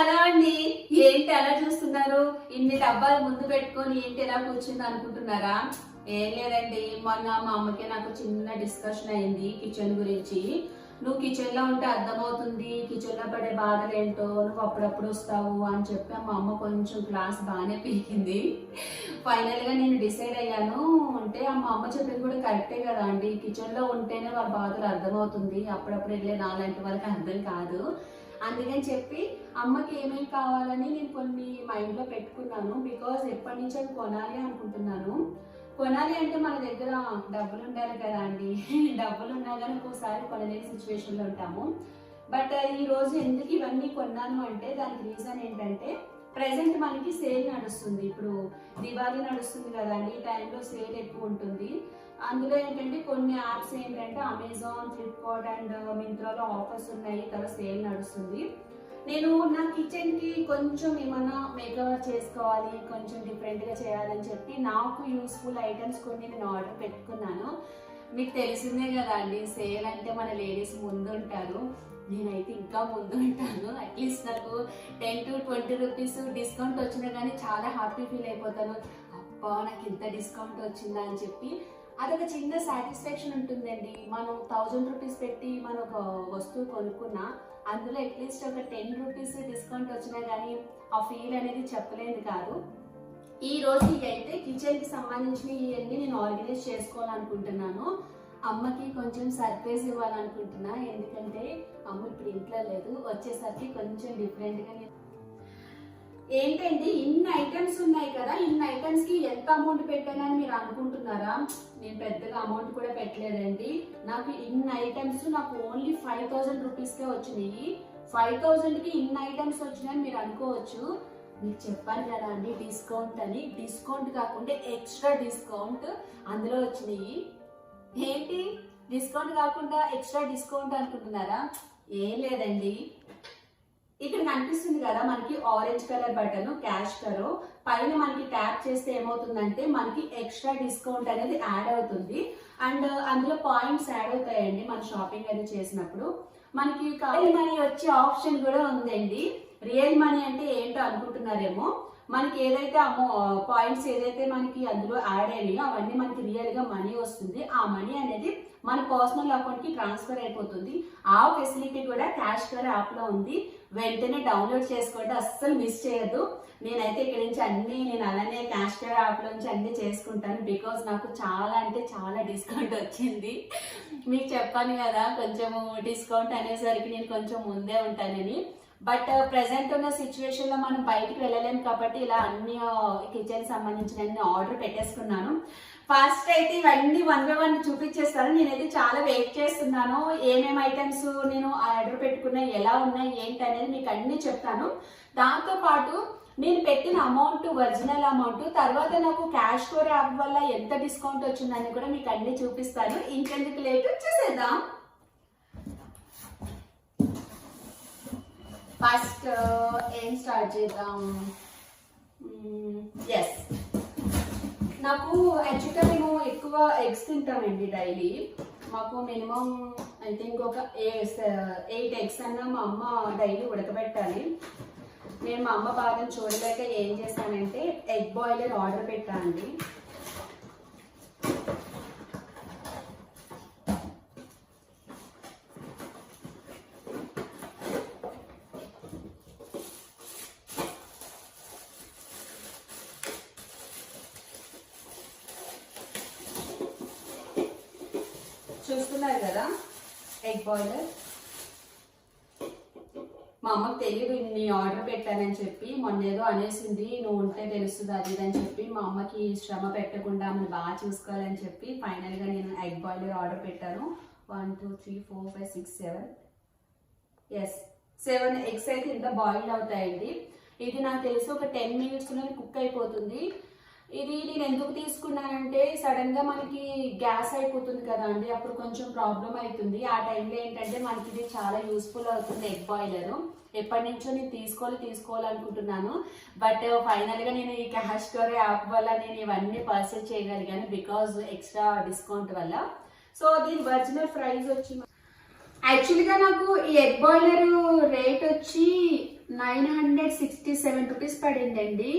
Hello అండి, ఏంటి అలా చూస్తున్నారు? ఇన్ని డబ్బాలు ముందు పెట్టుకొని ఏంటి ఎలా కూర్చుంది అనుకుంటున్నారా? ఏం లేదండి, మొన్న మా అమ్మకి నాకు చిన్న డిస్కషన్ అయింది కిచెన్ గురించి. నువ్వు కిచెన్ లో ఉంటే అర్థమవుతుంది, కిచెన్ లో పడే బాధలు ఏంటో, నువ్వు అప్పుడప్పుడు వస్తావు అని చెప్పి మా అమ్మ కొంచెం క్లాస్ బాగానే పీకింది. ఫైనల్ గా నేను డిసైడ్ అయ్యాను, అంటే మా అమ్మ చెప్పింది కూడా కరెక్టే కదా అండి. కిచెన్ లో ఉంటేనే వాళ్ళ బాధలు అర్థమవుతుంది, అప్పుడప్పుడు వెళ్ళే నాలాంటి వాళ్ళకి అర్థం కాదు. అందుకని చెప్పి అమ్మకి ఏమేమి కావాలని నేను కొన్ని మైండ్ లో పెట్టుకున్నాను. బికాజ్ ఎప్పటి నుంచి అది కొనాలి అనుకుంటున్నాను. కొనాలి అంటే మన దగ్గర డబ్బులు ఉండాలి కదా అండి. డబ్బులు ఉన్నా కానీ ఒక్కోసారి కొనలేని సిచ్యువేషన్ లో ఉంటాము. బట్ ఈ రోజు ఎందుకు ఇవన్నీ కొన్నాను అంటే దానికి రీజన్ ఏంటంటే, ప్రెసెంట్ మనకి సేల్ నడుస్తుంది. ఇప్పుడు దివాళీ నడుస్తుంది కదండి, ఈ టైంలో సేల్ ఎక్కువ ఉంటుంది. అందులో ఏంటంటే కొన్ని యాప్స్ ఏంటంటే అమెజాన్, ఫ్లిప్కార్ట్ అండ్ మింత్రాలో ఆఫర్స్ ఉన్నాయి, తర్వాత సేల్ నడుస్తుంది. నేను నా కిచెన్ కి కొంచెం ఏమన్నా మేకవర్ చేసుకోవాలి, కొంచెం డిఫరెంట్ గా చేయాలని చెప్పి నాకు యూస్ఫుల్ ఐటమ్స్ కొన్ని నేను ఆర్డర్ పెట్టుకున్నాను. మీకు తెలిసిందే కదా అండి, సేల్ అంటే మన లేడీస్ ముందు ఉంటారు. నేనైతే ఇంకా ముందు ఉంటాను. అట్లీస్ట్ నాకు 10 to 20 రూపీస్ డిస్కౌంట్ వచ్చినా కానీ చాలా హ్యాపీ ఫీల్ అయిపోతాను. అబ్బా నాకు ఇంత డిస్కౌంట్ వచ్చిందా అని చెప్పి అదొక చిన్న సాటిస్ఫాక్షన్ ఉంటుందండి. మనం 1000 రూపీస్ పెట్టి మనం ఒక వస్తువు కొనుక్కున్నా అందులో అట్లీస్ట్ ఒక 10 రూపీస్ డిస్కౌంట్ వచ్చినా కానీ ఆ ఫీల్ అనేది చెప్పలేదు కాదు. ఈ రోజు అయితే కిచెన్ కి సంబంధించిన ఇవన్నీ నేను ఆర్గనైజ్ చేసుకోవాలనుకుంటున్నాను. అమ్మకి కొంచెం సర్ప్రైజ్ ఇవ్వాలనుకుంటున్నా, ఎందుకంటే అమ్మ ఇప్పుడు ఇంట్లో లేదు, వచ్చేసరికి కొంచెం డిఫరెంట్ గా ఏంటండి ఇన్ని ఐటమ్స్ ఉన్నాయి కదా, ఇన్ని ఐటమ్స్ కి ఎంత అమౌంట్ పెట్టానని మీరు అనుకుంటున్నారా? నేను పెద్దగా అమౌంట్ కూడా పెట్టలేదండి. నాకు ఇన్ని ఐటమ్స్ నాకు ఓన్లీ 5000 రూపీస్ కే వచ్చినాయి. 5000 కి ఇన్ని ఐటమ్స్ వచ్చినాయని మీరు అనుకోవచ్చు. మీకు చెప్పాను కదా అండి డిస్కౌంట్ అని. డిస్కౌంట్ కాకుండా ఎక్స్ట్రా డిస్కౌంట్ అందులో వచ్చినాయి. ఏంటి డిస్కౌంట్ కాకుండా ఎక్స్ట్రా డిస్కౌంట్ అనుకుంటున్నారా? ఏం లేదండి, ఇక్కడ కనిపిస్తుంది కదా మనకి ఆరెంజ్ కలర్ బటన్, క్యాష్ కరో పైన మనకి ట్యాప్ చేస్తే ఏమవుతుందంటే మనకి ఎక్స్ట్రా డిస్కౌంట్ అనేది యాడ్ అవుతుంది. అండ్ అందులో పాయింట్స్ యాడ్ అవుతాయండి మన షాపింగ్ అది చేసినప్పుడు. మనకి రియల్ మనీ వచ్చే ఆప్షన్ కూడా ఉందండి. రియల్ మనీ అంటే ఏంటో అనుకుంటున్నారేమో, మనకి ఏదైతే పాయింట్స్ ఏదైతే మనకి అందులో యాడ్ అయినాయో అవన్నీ మనకి రియల్ గా మనీ వస్తుంది. ఆ మనీ అనేది మన పర్సనల్ అకౌంట్ కి ట్రాన్స్ఫర్ అయిపోతుంది. ఆ ఫెసిలిటీ కూడా క్యాష్ కర్ యాప్ లో ఉంది. వెంటనే డౌన్లోడ్ చేసుకోండి, అస్సలు మిస్ చేయొద్దు. నేనైతే ఇక్కడ నుంచి అన్ని నేను అలానే క్యాష్ కర్ యాప్ లో నుంచి అన్ని చేసుకుంటాను. బికాస్ నాకు చాలా అంటే చాలా డిస్కౌంట్ వచ్చింది. మీకు చెప్పాను కదా కొంచెం డిస్కౌంట్ అనేసరికి నేను కొంచెం ముందే ఉంటానని. బట్ ప్రెసెంట్ ఉన్న సిచ్యువేషన్ లో మనం బయటికి వెళ్ళలేము కాబట్టి ఇలా అన్ని కిచెన్ సంబంధించిన ఆర్డర్ పెట్టేసుకున్నాను. ఫస్ట్ అయితే ఇవన్నీ 1 by 1 చూపించేస్తాను. నేనైతే చాలా వెయిట్ చేస్తున్నాను. ఏమేమి ఐటమ్స్ నేను ఆర్డర్ పెట్టుకున్నా, ఎలా ఉన్నాయి ఏంటి అనేది మీకు అన్ని చెప్తాను. దాంతో పాటు నేను పెట్టిన అమౌంట్ ఒరిజినల్ అమౌంట్, తర్వాత నాకు క్యాష్ కోర్ యాప్ వల్ల ఎంత డిస్కౌంట్ వచ్చిందని కూడా మీకు అన్ని చూపిస్తాను. ఇంకెందుకు లేట్ చేసేద్దాం. ఫస్ట్ ఏం స్టార్ట్ చేద్దాం? ఎస్, నాకు యాక్చువల్గా మేము ఎక్కువ ఎగ్స్ తింటామండి డైలీ. మాకు మినిమం ఐ థింక్ ఒక 8 ఎగ్స్ అన్నా మా అమ్మ డైలీ ఉడకబెట్టాలి. నేను మా అమ్మ బాగా చూడలేక ఏం చేశానంటే ఎగ్ బాయిలర్ ఆర్డర్ పెట్టానండి. చూస్తున్నారు కదా ఎగ్ బాయిలర్. మా అమ్మకు తెలియదు ఇన్ని ఆర్డర్ పెట్టానని చెప్పి. మొన్న ఏదో అనేసింది, నువ్వు ఉంటే తెలుస్తుంది అది అని చెప్పి. మా అమ్మకి శ్రమ పెట్టకుండా ఆమెను బాగా చూసుకోవాలని చెప్పి ఫైనల్ గా నేను ఎగ్ బాయిలర్ ఆర్డర్ పెట్టాను. 1 2 3 4 5 6 7 ఎస్ 7 ఎగ్స్ అయితే ఇంత బాయిల్ అవుతాయండి. ఇది నాకు తెలిసి ఒక 10 minutes లో కుక్ అయిపోతుంది. ఇది నేను ఎందుకు తీసుకున్నానంటే సడన్ గా మనకి గ్యాస్ అయిపోతుంది కదా అండి, అప్పుడు కొంచెం ప్రాబ్లం అవుతుంది. ఆ టైంలో ఏంటంటే మనకి ఇది చాలా యూస్ఫుల్ అవుతుంది ఎగ్ బాయిలర్. ఎప్పటి నుంచో నేను తీసుకోవాలనుకుంటున్నాను. బట్ ఫైనల్ గా నేను ఈ క్యాష్ కర్ యాప్ వల్ల నేను ఇవన్నీ పర్చేజ్ చేయగలిగాను బికాజ్ ఎక్స్ట్రా డిస్కౌంట్ వల్ల. సో దీని ఒరిజినల్ ప్రైస్ వచ్చి యాక్చువల్గా నాకు ఈ ఎగ్ బాయిలర్ రేట్ వచ్చి 967 రూపీస్ పడిందండి.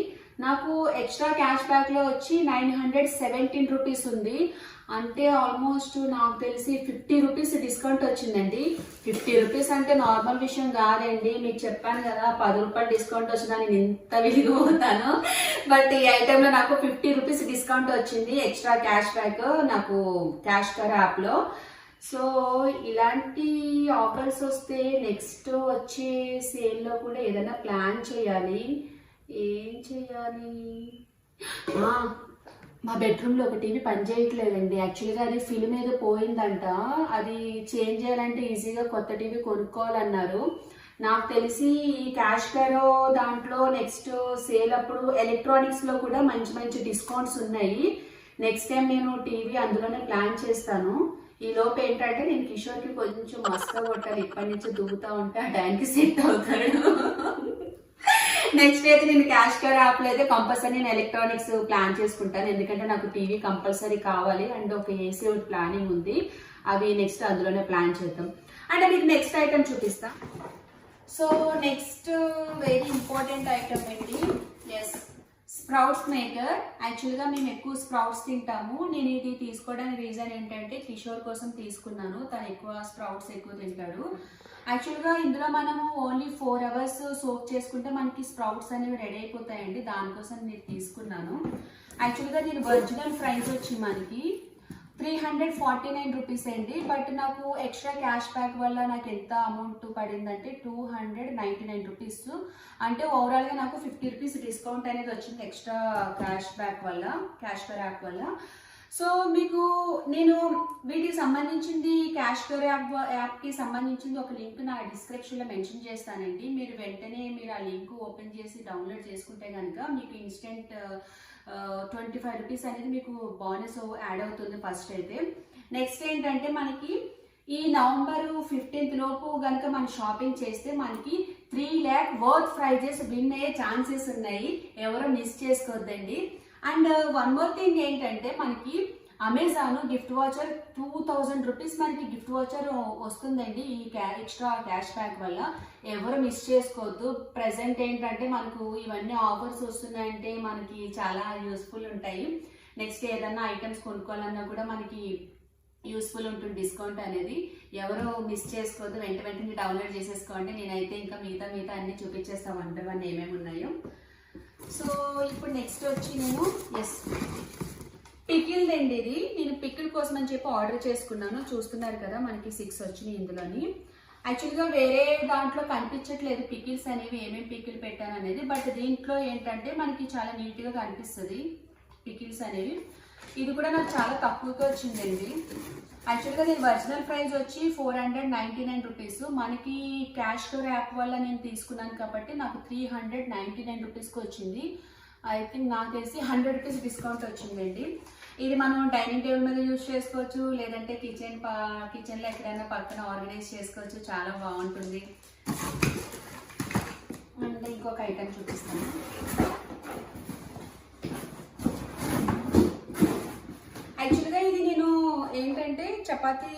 నాకు ఎక్స్ట్రా క్యాష్ బ్యాక్ లో వచ్చి 917 రూపీస్ ఉంది. అంటే ఆల్మోస్ట్ నాకు తెలిసి 50 రూపీస్ డిస్కౌంట్ వచ్చిందండి. 50 రూపీస్ అంటే నార్మల్ విషయం కాదండి. మీకు చెప్పాను కదా 10 రూపాయలు డిస్కౌంట్ వచ్చినా నేను ఇంత విరిగిపోతాను. బట్ ఈ ఐటెంలో నాకు 50 రూపీస్ డిస్కౌంట్ వచ్చింది ఎక్స్ట్రా క్యాష్ బ్యాక్ నాకు క్యాష్ కర్ యాప్ లో. సో ఇలాంటి ఆఫర్స్ వస్తే నెక్స్ట్ వచ్చే సేల్లో కూడా ఏదైనా ప్లాన్ చేయాలి. ఏం చేయాలి? మా బెడ్రూమ్లో ఒక టీవీ పనిచేయట్లేదండి. యాక్చువల్గా అది ఫిల్మ్ ఏదో పోయిందంట. అది చేంజ్ చేయాలంటే ఈజీగా కొత్త టీవీ కొనుక్కోవాలన్నారు. నాకు తెలిసి ఈ క్యాష్ కరో దాంట్లో నెక్స్ట్ సేల్ అప్పుడు ఎలక్ట్రానిక్స్లో కూడా మంచి మంచి డిస్కౌంట్స్ ఉన్నాయి. నెక్స్ట్ టైం నేను టీవీ అందులోనే ప్లాన్ చేస్తాను. ఈ లోపు ఏంటంటే నేను కిషోర్కి కొంచెం మస్కా కొట్టాలి. ఇప్పటి నుంచి దువ్వుతా ఉంటే ఆ టైంకి సెట్ అవుతాడు. నెక్స్ట్ అయితే నేను క్యాష్ కర్ యాప్ లో అయితే కంపల్సరీ నేను ఎలక్ట్రానిక్స్ ప్లాన్ చేసుకుంటాను. ఎందుకంటే నాకు టీవీ కంపల్సరీ కావాలి అండ్ ఒక ఏసీ ప్లానింగ్ ఉంది. అవి నెక్స్ట్ అందులోనే ప్లాన్ చేద్దాం. అంటే మీకు నెక్స్ట్ ఐటమ్ చూపిస్తా. So next very important item ఏంటి? Yes, sprouts maker. యాక్చువల్గా మేము ఎక్కువ స్ప్రౌట్స్ తింటాము. నేను ఇది తీసుకోవడానికి రీజన్ ఏంటంటే కిషోర్ కోసం తీసుకున్నాను. తను ఎక్కువ స్ప్రౌట్స్ ఎక్కువ తింటాడు. యాక్చువల్గా ఇందులో మనము ఓన్లీ 4 అవర్స్ సోక్ చేసుకుంటే మనకి స్ప్రౌట్స్ అనేవి రెడీ అయిపోతాయండి. దానికోసం నేను తీసుకున్నాను. యాక్చువల్గా దీని ఒరిజినల్ ప్రైస్ వచ్చి మనకి 349 రూపీస్ అండి. బట్ నాకు ఎక్స్ట్రా క్యాష్ బ్యాక్ వల్ల నాకు ఎంత అమౌంట్ పడిందంటే 299 రూపీస్. అంటే ఓవరాల్గా నాకు 50 రూపీస్ డిస్కౌంట్ అనేది వచ్చింది ఎక్స్ట్రా క్యాష్ బ్యాక్ వల్ల, క్యాష్ కర్ యాప్ వల్ల. సో మీకు నేను వీటికి సంబంధించింది క్యాష్ కర్ యాప్కి సంబంధించింది ఒక లింక్ నా డిస్క్రిప్షన్లో మెన్షన్ చేస్తానండి. మీరు వెంటనే మీరు ఆ లింక్ ఓపెన్ చేసి డౌన్లోడ్ చేసుకుంటే కనుక మీకు ఇన్స్టెంట్ 25 రూపీస్ అనేది మీకు బోనస్ యాడ్ అవుతుంది ఫస్ట్ అయితే. నెక్స్ట్ ఏంటంటే మనకి ఈ నవంబర్ 15th లోపు కనుక మనం షాపింగ్ చేస్తే మనకి 3 lakh వర్త్ ప్రైజెస్ విన్ అయ్యే ఛాన్సెస్ ఉన్నాయి. ఎవరో మిస్ చేసుకోవద్దండి. అండ్ వన్ మోర్ థింగ్ ఏంటంటే మనకి అమెజాన్ గిఫ్ట్ వాచర్ 2000 రూపీస్ మనకి గిఫ్ట్ వాచర్ వస్తుందండి ఈ ఎక్స్ట్రా క్యాష్ బ్యాక్ వల్ల. ఎవరు మిస్ చేసుకోవద్దు. ప్రెసెంట్ ఏంటంటే మనకు ఇవన్నీ ఆఫర్స్ వస్తున్నాయంటే మనకి చాలా యూస్ఫుల్ ఉంటాయి. నెక్స్ట్ ఏదన్నా ఐటమ్స్ కొనుక్కోవాలన్నా కూడా మనకి యూస్ఫుల్ ఉంటుంది డిస్కౌంట్ అనేది. ఎవరు మిస్ చేసుకోవద్దు. వెంటనే డౌన్లోడ్ చేసేసుకోండి. నేనైతే ఇంకా మిగతా అన్ని చూపించేస్తాను 1 by 1 ఏమేమి ఉన్నాయో. సో ఇప్పుడు నెక్స్ట్ వచ్చి నేను పికిల్ అండి. ఇది నేను పికిల్ కోసం అని చెప్పి ఆర్డర్ చేసుకున్నాను. చూస్తున్నారు కదా మనకి 6 వచ్చినాయి ఇందులోని. యాక్చువల్గా వేరే దాంట్లో కనిపించట్లేదు పికిల్స్ అనేవి ఏమేమి పికిల్ పెట్టాను అనేది. బట్ దీంట్లో ఏంటంటే మనకి చాలా నీట్గా కనిపిస్తుంది పికిల్స్ అనేవి. ఇది కూడా నాకు చాలా తక్కువగా వచ్చిందండి. యాక్చువల్గా దీని ఒరిజినల్ ప్రైస్ వచ్చి 499 రూపీస్. మనకి క్యాష్ కర్ యాప్ వల్ల నేను తీసుకున్నాను కాబట్టి నాకు 399 రూపీస్కి వచ్చింది. ఐ థింక్ నాకు తెలిసి 100 రూపీస్ డిస్కౌంట్ వచ్చిందండి. ఇది మనం డైనింగ్ టేబుల్ మీద యూజ్ చేసుకోవచ్చు, లేదంటే కిచెన్లో ఎక్కడైనా పక్కన ఆర్గనైజ్ చేసుకోవచ్చు. చాలా బాగుంటుంది. అంటే ఇంకొక ఐటమ్ చూపిస్తాను. యాక్చువల్గా ఇది నేను ఏంటంటే చపాతీ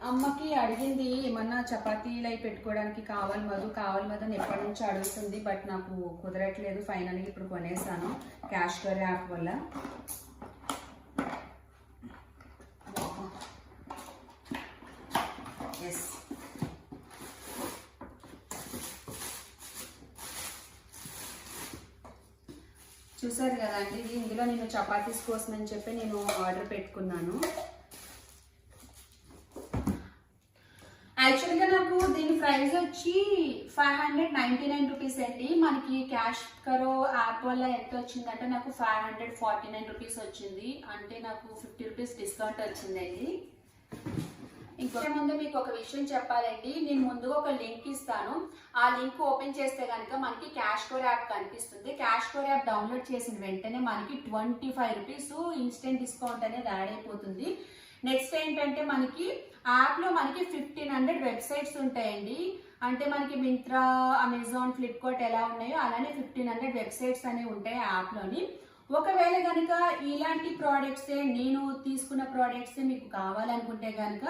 అమ్మకి అడిగింది ఏమన్నా చపాతీలు అవి పెట్టుకోవడానికి కావాలి మధు అని ఎప్పటి నుంచో అడుగుతుంది. బట్ నాకు కుదరట్లేదు. ఫైనల్గా ఇప్పుడు కొనేసాను క్యాష్ కర్ యాప్ వల్ల. ఎస్, చూసారు కదా అండి. ఇది ఇందులో నేను చపాతీస్ కోసం అని చెప్పి నేను ఆర్డర్ పెట్టుకున్నాను. యాక్చువల్గా నాకు దీని ప్రైస్ వచ్చి 599 రూపీస్ అండి. మనకి క్యాష్ కరో యాప్ వల్ల ఎంత వచ్చిందంటే నాకు 549 రూపీస్ వచ్చింది. అంటే నాకు 50 రూపీస్ డిస్కౌంట్ వచ్చిందండి. ఇంకొక ముందు మీకు ఒక విషయం చెప్పాలండి. నేను ముందుగా ఒక లింక్ ఇస్తాను. ఆ లింక్ ఓపెన్ చేస్తే కనుక మనకి క్యాష్ కర్ యాప్ కనిపిస్తుంది. క్యాష్ కర్ యాప్ డౌన్లోడ్ చేసిన వెంటనే మనకి 25 రూపీస్ ఇన్స్టెంట్ డిస్కౌంట్ అనేది యాడ్ అయిపోతుంది. నెక్స్ట్ ఏంటంటే మనకి యాప్లో మనకి 1500 వెబ్సైట్స్ ఉంటాయండి. అంటే మనకి మింత్రా, అమెజాన్, ఫ్లిప్కార్ట్ ఎలా ఉన్నాయో అలానే 1500 వెబ్సైట్స్ అనేవి ఉంటాయి యాప్లోని. ఒకవేళ కనుక ఇలాంటి ప్రోడక్ట్సే నేను తీసుకున్న ప్రోడక్ట్సే మీకు కావాలనుకుంటే కనుక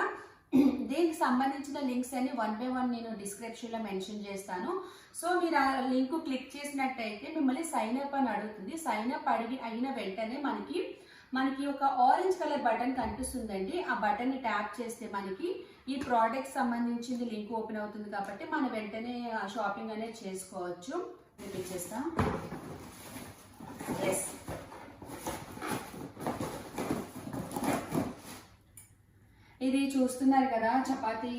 దీనికి సంబంధించిన లింక్స్ అన్ని 1 by 1 నేను డిస్క్రిప్షన్లో మెన్షన్ చేస్తాను. సో మీరు ఆ లింక్ క్లిక్ చేసినట్టయితే మిమ్మల్ని సైన్ అప్ అని అడుగుతుంది. సైన్ అప్ అయిన వెంటనే మనకి ఒక ఆరెంజ్ కలర్ బటన్ కనిపిస్తుందండి. ఆ బటన్ని ట్యాప్ చేస్తే మనకి ఈ ప్రోడక్ట్ సంబంధించింది లింక్ ఓపెన్ అవుతుంది కాబట్టి మనం వెంటనే షాపింగ్ అనేది చేసుకోవచ్చు. చూపించేస్తాం. ఎస్, ఇది చూస్తున్నారు కదా, చపాతీ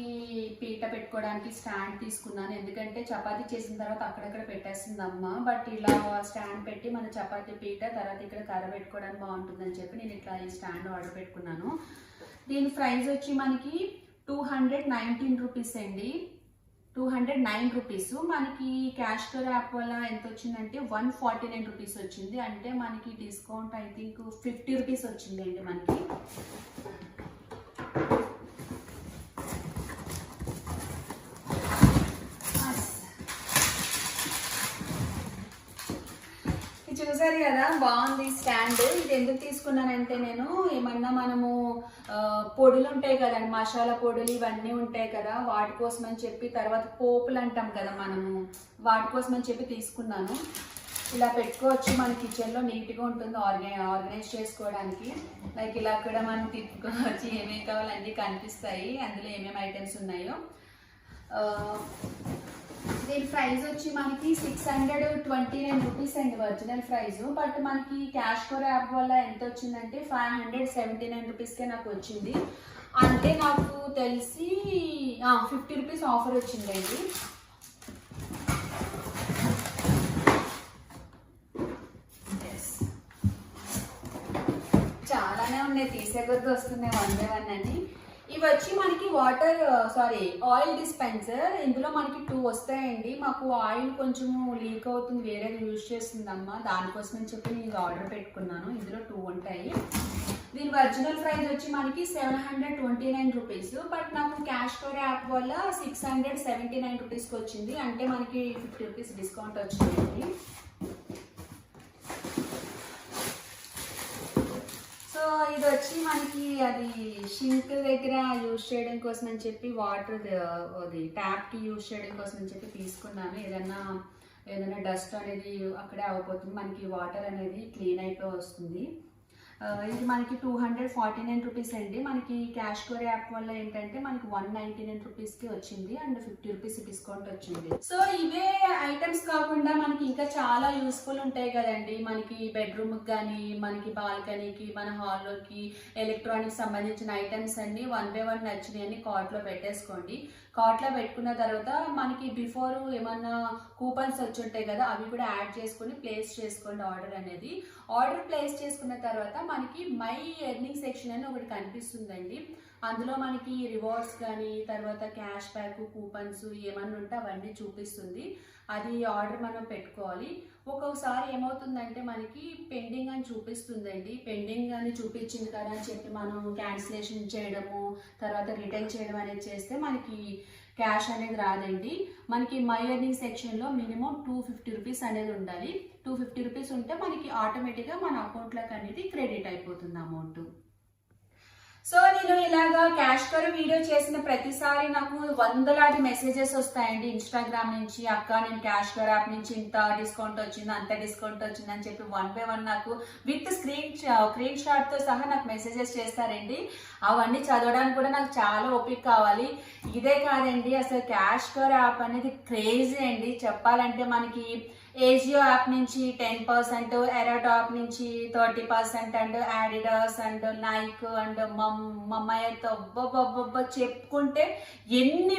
పీట పెట్టుకోవడానికి స్టాండ్ తీసుకున్నాను. ఎందుకంటే చపాతీ చేసిన తర్వాత అక్కడక్కడ పెట్టేస్తుంది అమ్మ. బట్ ఇలా స్టాండ్ పెట్టి మన చపాతీ పీట తర్వాత ఇక్కడ కర్ర పెట్టుకోవడానికి బాగుంటుందని చెప్పి నేను ఇట్లా ఈ స్టాండ్ ఆర్డర్ పెట్టుకున్నాను. దీని ప్రైస్ వచ్చి మనకి 219 రూపీస్ అండి. 209 రూపీస్. మనకి క్యాష్ కర్ యాప్ వల్ల ఎంత వచ్చిందంటే 149 రూపీస్ వచ్చింది. అంటే మనకి డిస్కౌంట్ ఐ థింక్ 50 రూపీస్ వచ్చిందండి మనకి. చూసారు కదా, బాగుంది స్టాండ్. ఇది ఎందుకు తీసుకున్నానంటే నేను ఏమన్నా మనము పొడులు ఉంటాయి కదండి, మసాలా పొడులు ఇవన్నీ ఉంటాయి కదా, వాటి కోసం అని చెప్పి, తర్వాత పోపులు అంటాం కదా మనము, వాటి కోసం అని చెప్పి తీసుకున్నాను. ఇలా పెట్టుకోవచ్చు, మన కిచెన్లో నీట్గా ఉంటుంది ఆర్గనైజ్ చేసుకోవడానికి. లైక్ ఇలా కూడా మనం తిప్పుకోవచ్చు, ఏమేమి కావాలో అన్నీ కనిపిస్తాయి అందులో ఏమేమి ఐటమ్స్ ఉన్నాయో. దీని ప్రైస్ వచ్చి మనకి 629 రూపీస్ అండి ఒరిజినల్ ప్రైస్. బట్ మనకి క్యాష్ కర్ యాప్ వల్ల ఎంత వచ్చిందంటే 579 రూపీస్కే నాకు వచ్చింది. అంటే నాకు తెలిసి 50 రూపీస్ ఆఫర్ వచ్చిందండి. చాలానే ఉన్నాయి, తీసే కొద్ది వస్తున్నాయి 1 by 1 అని. ఇవి వచ్చి మనకి ఆయిల్ డిస్పెన్సర్. ఇందులో మనకి 2 వస్తాయండి. మాకు ఆయిల్ కొంచెం లీక్ అవుతుంది, వేరేది యూజ్ చేస్తుందమ్మా, దానికోసం అని చెప్పి నేను ఆర్డర్ పెట్టుకున్నాను. ఇందులో 2 ఉంటాయి. దీని ఒరిజినల్ ప్రైస్ వచ్చి మనకి 729 రూపీస్. బట్ నాకు క్యాష్ కర్ యాప్ వల్ల 679 రూపీస్కి వచ్చింది. అంటే మనకి 50 రూపీస్ డిస్కౌంట్ వచ్చింది. సో ఇది వచ్చి మనకి అది షింక్ దగ్గర యూజ్ చేయడం కోసం అని చెప్పి, వాటర్ అది ట్యాప్కి యూజ్ చేయడం కోసం అని చెప్పి తీసుకున్నాను. ఏదైనా డస్ట్ అనేది అక్కడే అవ్వబోతుంది, మనకి వాటర్ అనేది క్లీన్ అయిపోయి వస్తుంది. ఇది మనకి 249 రూపీస్ అండి. మనకి క్యాష్ కర్ యాప్ వల్ల ఏంటంటే మనకి 199 రూపీస్కి వచ్చింది అండ్ 50 రూపీస్ డిస్కౌంట్ వచ్చింది. సో ఇవే ఐటమ్స్ కాకుండా మనకి ఇంకా చాలా యూస్ఫుల్ ఉంటాయి కదండి. మనకి బెడ్రూమ్కి కానీ, మనకి బాల్కనీకి, మన హాల్లోకి ఎలక్ట్రానిక్స్ సంబంధించిన ఐటమ్స్ అన్ని 1 by 1 నచ్చినాయి అని కార్ట్లో పెట్టేసుకోండి. కార్ట్లో పెట్టుకున్న తర్వాత మనకి బిఫోర్ ఏమన్నా కూపన్స్ వచ్చి ఉంటాయి కదా, అవి కూడా యాడ్ చేసుకొని ప్లేస్ చేసుకోండి ఆర్డర్ అనేది. ఆర్డర్ ప్లేస్ చేసుకున్న తర్వాత మనకి మై ఎర్నింగ్ సెక్షన్ అని ఒకటి కనిపిస్తుందండి. అందులో మనకి రివార్డ్స్ కానీ, తర్వాత క్యాష్ బ్యాక్, కూపన్స్ ఏమన్నా ఉంటే అవన్నీ చూపిస్తుంది. అది ఆర్డర్ మనం పెట్టుకోవాలి. ఒక్కొక్కసారి ఏమవుతుందంటే మనకి పెండింగ్ అని చూపిస్తుందండి. పెండింగ్ అని చూపించింది కదా అని చెప్పి మనం క్యాన్సిలేషన్ చేయడము, తర్వాత రిటర్న్ చేయడం అనేది చేస్తే మనకి క్యాష్ అనేది రాదండి. మనకి మై ఎర్నింగ్ సెక్షన్లో మినిమం 250 రూపీస్ అనేది ఉండాలి. 250 రూపీస్ ఉంటే మనకి ఆటోమేటిక్గా మన అకౌంట్లోకి అనేది క్రెడిట్ అయిపోతుంది అమౌంట్. సో నేను ఇలాగా క్యాష్ కర్ వీడియో చేసిన ప్రతిసారి నాకు వందలాది మెసేజెస్ వస్తాయండి ఇన్స్టాగ్రామ్ నుంచి. అక్క, నేను క్యాష్ కర్ యాప్ నుంచి ఇంత డిస్కౌంట్ వచ్చింది, అంత డిస్కౌంట్ వచ్చింది అని చెప్పి 1 by 1 నాకు విత్ స్క్రీన్ షాట్తో సహా నాకు మెసేజెస్ చేస్తారండి. అవన్నీ చదవడానికి కూడా నాకు చాలా ఓపిక కావాలి. ఇదే కాదండి, అసలు క్యాష్ కర్ యాప్ అనేది క్రేజీ అండి. చెప్పాలంటే మనకి ఏజియో యాప్ నుంచి 10%, ఎరాటాప్ నుంచి 30% అండ్ యాడిడాస్ అండ్ నైక్ అండ్ మమ్మాయితో చెప్పుకుంటే ఎన్ని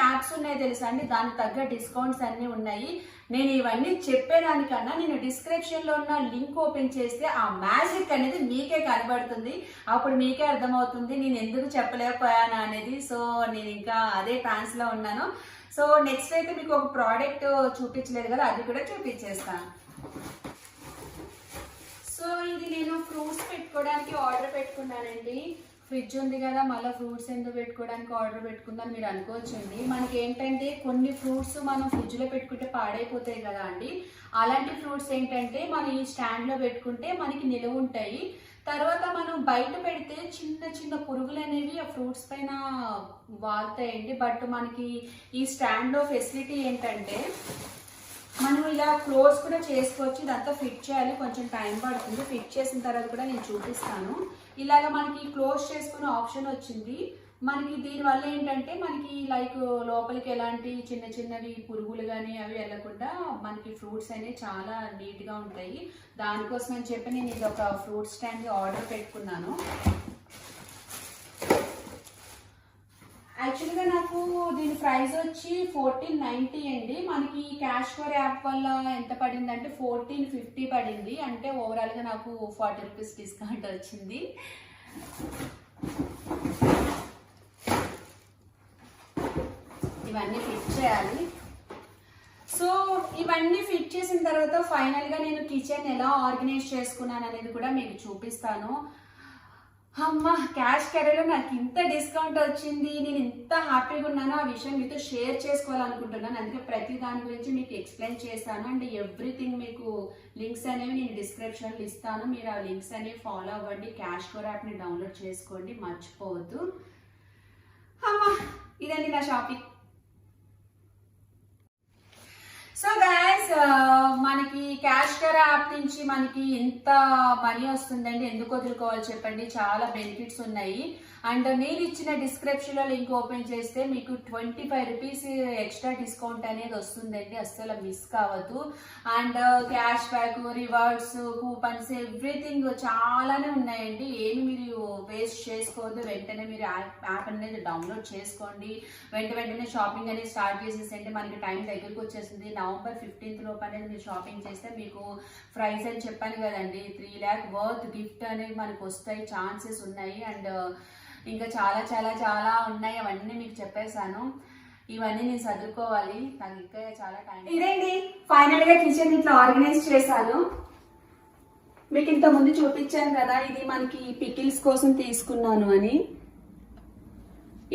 యాప్స్ ఉన్నాయో తెలుసా అండి. దానికి తగ్గ డిస్కౌంట్స్ అన్నీ ఉన్నాయి. నేను ఇవన్నీ చెప్పేదానికన్నా నేను డిస్క్రిప్షన్లో ఉన్న లింక్ ఓపెన్ చేస్తే ఆ మ్యాజిక్ అనేది మీకే కనబడుతుంది. అప్పుడు మీకే అర్థమవుతుంది నేను ఎందుకు చెప్పలేకపోయాను అనేది. సో నేను ఇంకా అదే ట్రాన్స్లో ఉన్నాను. సో నెక్స్ట్ అయితే మీకు ఒక ప్రోడక్ట్ చూపించలేదు కదా, అది కూడా చూపించేస్తాను. సో ఇది నేను ఫ్రూట్స్ పెట్టుకోవడానికి ఆర్డర్ పెట్టుకున్నానండి. ఫ్రిడ్జ్ ఉంది కదా, మళ్ళీ ఫ్రూట్స్ ఎందుకు పెట్టుకోవడానికి ఆర్డర్ పెట్టుకుందని మీరు అనుకోవచ్చండి. మనకి ఏంటంటే కొన్ని ఫ్రూట్స్ మనం ఫ్రిడ్జ్లో పెట్టుకుంటే పాడైపోతాయి కదా అండి. అలాంటి ఫ్రూట్స్ ఏంటంటే మనం ఈ స్టాండ్లో పెట్టుకుంటే మనకి నిలువ ఉంటాయి. తర్వాత మనం బయట పెడితే చిన్న చిన్న పురుగులు అనేవి ఆ ఫ్రూట్స్ పైన వాళ్తాయండి. బట్ మనకి ఈ స్టాండ్లో ఫెసిలిటీ ఏంటంటే మనం ఇలా క్లోజ్ కూడా చేసుకోవచ్చు. ఇదంతా ఫిట్ చేయాలి, కొంచెం టైం పడుతుంది. ఫిట్ చేసిన తర్వాత కూడా నేను చూపిస్తాను. ఇలాగ మనకి క్లోజ్ చేసుకునే ఆప్షన్ వచ్చింది. మనకి దీనివల్ల ఏంటంటే మనకి లైక్ లోపలికి ఎలాంటి చిన్న చిన్నవి పురుగులు కానీ అవి వెళ్ళకుండా మనకి ఫ్రూట్స్ అనేవి చాలా నీట్గా ఉంటాయి. దానికోసం అని చెప్పి నేను ఇది ఒక ఫ్రూట్ స్టాండ్ ఆర్డర్ పెట్టుకున్నాను. యాక్చువల్గా నాకు దీని ప్రైస్ వచ్చి 1490 అండి. మనకి క్యాష్ ఫర్ యాప్ వల్ల ఎంత పడింది అంటే 1450 పడింది. అంటే ఓవరాల్గా నాకు 40 రూపీస్ డిస్కౌంట్ వచ్చింది. ఇవన్నీ ఫిట్ చేయాలి. సో ఇవన్నీ ఫిట్ చేసిన తర్వాత ఫైనల్గా నేను కిచెన్ ఎలా ఆర్గనైజ్ చేసుకున్నాను అనేది కూడా మీకు చూపిస్తాను. అమ్మ, క్యాష్ క్యారీలో నాకు ఇంత డిస్కౌంట్ వచ్చింది, నేను ఇంత హ్యాపీగా ఉన్నానో ఆ విషయం మీతో షేర్ చేసుకోవాలనుకుంటున్నాను. అందుకే ప్రతి దాని గురించి మీకు ఎక్స్ప్లెయిన్ చేశాను. అండ్ ఎవ్రీథింగ్ మీకు లింక్స్ అనేవి నేను డిస్క్రిప్షన్లో ఇస్తాను. మీరు ఆ లింక్స్ అనేవి ఫాలో అవ్వండి. క్యాష్ కోర్ యాప్ని డౌన్లోడ్ చేసుకోండి, మర్చిపోవద్దు. అమ్మ, ఇదండి నా షాపింగ్. సో గైస్, మనకి క్యాష్ కర్ యాప్ నుంచి మనకి ఎంత మనీ వస్తుందండి, ఎందుకు వదులుకోవాలి చెప్పండి. చాలా బెనిఫిట్స్ ఉన్నాయి. అండ్ నేను ఇచ్చిన డిస్క్రిప్షన్లో లింక్ ఓపెన్ చేస్తే మీకు 25 రూపీస్ ఎక్స్ట్రా డిస్కౌంట్ అనేది వస్తుందండి. అస్సలు మిస్ కావద్దు. And cash back, rewards, coupons, everything చాలానే ఉన్నాయండి. ఏమి మీరు వేస్ట్ చేసుకోవద్దు. వెంటనే మీరు యాప్ అనేది డౌన్లోడ్ చేసుకోండి. వెంటనే షాపింగ్ అనేది స్టార్ట్ చేసేసండి. మనకి టైం దగ్గరకు వచ్చేసింది. నవంబర్ 15th లోపు అనేది మీరు షాపింగ్ చేస్తే మీకు ప్రైస్ అని చెప్పాను కదండి, 3 lakh వర్త్ గిఫ్ట్ అనేది మనకు వస్తాయి, ఛాన్సెస్ ఉన్నాయి. అండ్ ఇంకా చాలా చాలా చాలా ఉన్నాయి. అవన్నీ మీకు చెప్పేశాను. ఇవన్నీ నేను చదువుకోవాలి, నాకు ఇంకా చాలా టైం. ఇదేంటి ఫైనల్ గా కిచెన్ ఇట్లా ఆర్గనైజ్ చేశాను. మీకు ఇంత ముందు చూపించాను కదా, ఇది మనకి పికిల్స్ కోసం తీసుకున్నాను అని.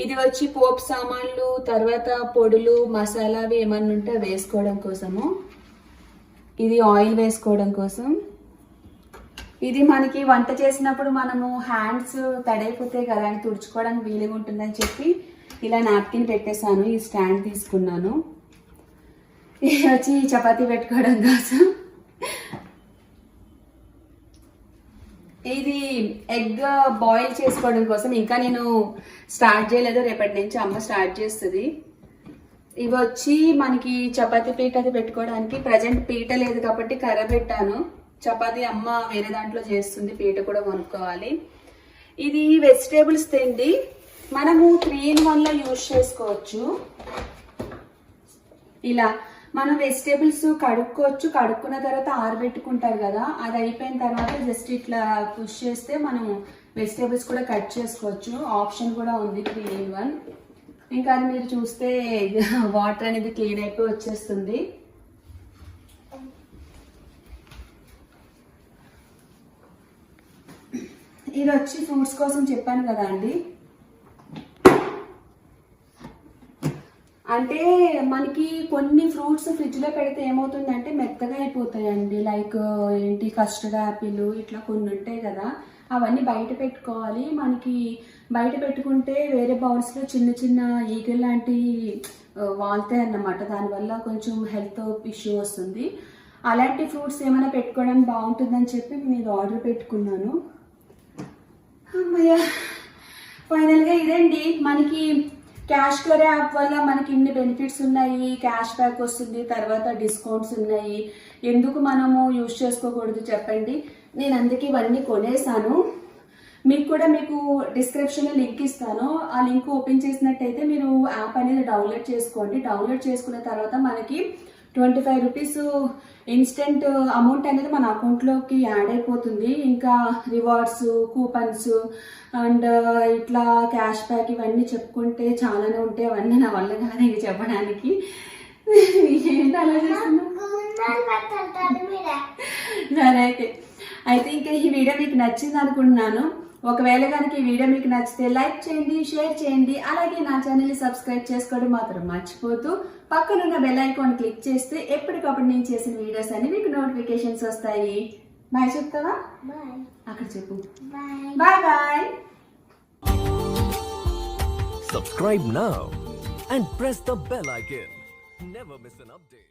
ఇది వచ్చి పోపు సామాన్లు, తర్వాత పొడులు, మసాలావి ఏమన్నా ఉంటే వేసుకోవడం కోసము. ఇది ఆయిల్ వేసుకోవడం కోసం. ఇది మనకి వంట చేసినప్పుడు మనము హ్యాండ్స్ తడైపోతాయి కదా అని తుడుచుకోవడానికి వీలుగా ఉంటుందని చెప్పి ఇలా నాప్కిన్ పెట్టేశాను. ఈ స్టాండ్ తీసుకున్నాను. ఇది వచ్చి చపాతీ పెట్టుకోవడం కోసం. ఇది ఎగ్ బాయిల్ చేసుకోవడం కోసం. ఇంకా నేను స్టార్ట్ చేయలేదు, రేపటి నుంచి అమ్మ స్టార్ట్ చేస్తుంది. ఇవి వచ్చి మనకి చపాతీ పీట అది పెట్టుకోవడానికి. ప్రజెంట్ పీట లేదు కాబట్టి కర్ర పెట్టాను. చపాతీ అమ్మ వేరే దాంట్లో చేస్తుంది, పీట కూడా కొనుక్కోవాలి. ఇది వెజిటేబుల్స్ తిండి, మనము 3-in-1లో యూజ్ చేసుకోవచ్చు. ఇలా మనం వెజిటేబుల్స్ కడుక్కోవచ్చు. కడుక్కున్న తర్వాత ఆరబెట్టుకుంటారు కదా, అది అయిపోయిన తర్వాత జస్ట్ ఇట్లా పుష్ చేస్తే మనం వెజిటేబుల్స్ కూడా కట్ చేసుకోవచ్చు. ఆప్షన్ కూడా ఉంది 3-in-1. ఇంకా అది మీరు చూస్తే వాటర్ అనేది క్లీన్ అయిపోయి వచ్చేస్తుంది. ఇది వచ్చి ఫ్రూట్స్ కోసం చెప్పాను కదా అండి. అంటే మనకి కొన్ని ఫ్రూట్స్ ఫ్రిడ్జ్లో పెడితే ఏమవుతుందంటే మెత్తగా అయిపోతాయండి. లైక్ ఏంటి కస్టర్డ్ యాపిల్ ఇట్లా కొన్ని ఉంటాయి కదా, అవన్నీ బయట పెట్టుకోవాలి. మనకి బయట పెట్టుకుంటే వేరే బౌల్స్లో చిన్న చిన్న ఈగలు లాంటివి వాళ్తాయి అన్నమాట. దానివల్ల కొంచెం హెల్త్ ఇష్యూ వస్తుంది. అలాంటి ఫ్రూట్స్ ఏమైనా పెట్టుకోవడానికి బాగుంటుందని చెప్పి నేను ఆర్డర్ పెట్టుకున్నాను. అమ్మయ్య, ఫైనల్గా ఇదండి. మనకి క్యాష్ కర్ యాప్ వల్ల మనకి ఇన్ని బెనిఫిట్స్ ఉన్నాయి. క్యాష్ బ్యాక్ వస్తుంది, తర్వాత డిస్కౌంట్స్ ఉన్నాయి. ఎందుకు మనము యూజ్ చేసుకోకూడదు చెప్పండి. నేను అందుకే ఇవన్నీ కొనేసాను. మీకు డిస్క్రిప్షన్లో లింక్ ఇస్తాను. ఆ లింక్ ఓపెన్ చేసినట్టయితే మీరు యాప్ అనేది డౌన్లోడ్ చేసుకోండి. డౌన్లోడ్ చేసుకున్న తర్వాత మనకి 25 రూపీస్ ఇన్స్టెంట్ అమౌంట్ అనేది మన అకౌంట్లోకి యాడ్ అయిపోతుంది. ఇంకా రివార్డ్స్, కూపన్స్ అండ్ ఇట్లా క్యాష్ బ్యాక్ ఇవన్నీ చెప్పుకుంటే చాలానే ఉంటాయి. అవన్నీ నా వల్ల కాదు ఇవి చెప్పడానికి. ఏంటి అలా సరే అయితే ఇంకా ఈ వీడియో మీకు నచ్చింది అనుకుంటున్నాను. ఒకవేళ కనుక ఈ వీడియో మీకు నచ్చితే లైక్ చేయండి, షేర్ చేయండి. అలాగే నా ఛానల్ని సబ్స్క్రైబ్ చేసుకోవడం మాత్రం మర్చిపోతూ పక్కనున్న బెల్ ఐకాన్ క్లిక్ చేస్తే ఎప్పటికప్పుడు నేను చేసిన వీడియోస్ అన్ని మీకు నోటిఫికేషన్స్ వస్తాయి. బాయ్ చెప్తావా? బాయ్. అక్కడ చెప్పు. Bye. Bye bye. Subscribe now and press the bell icon. Never miss an update.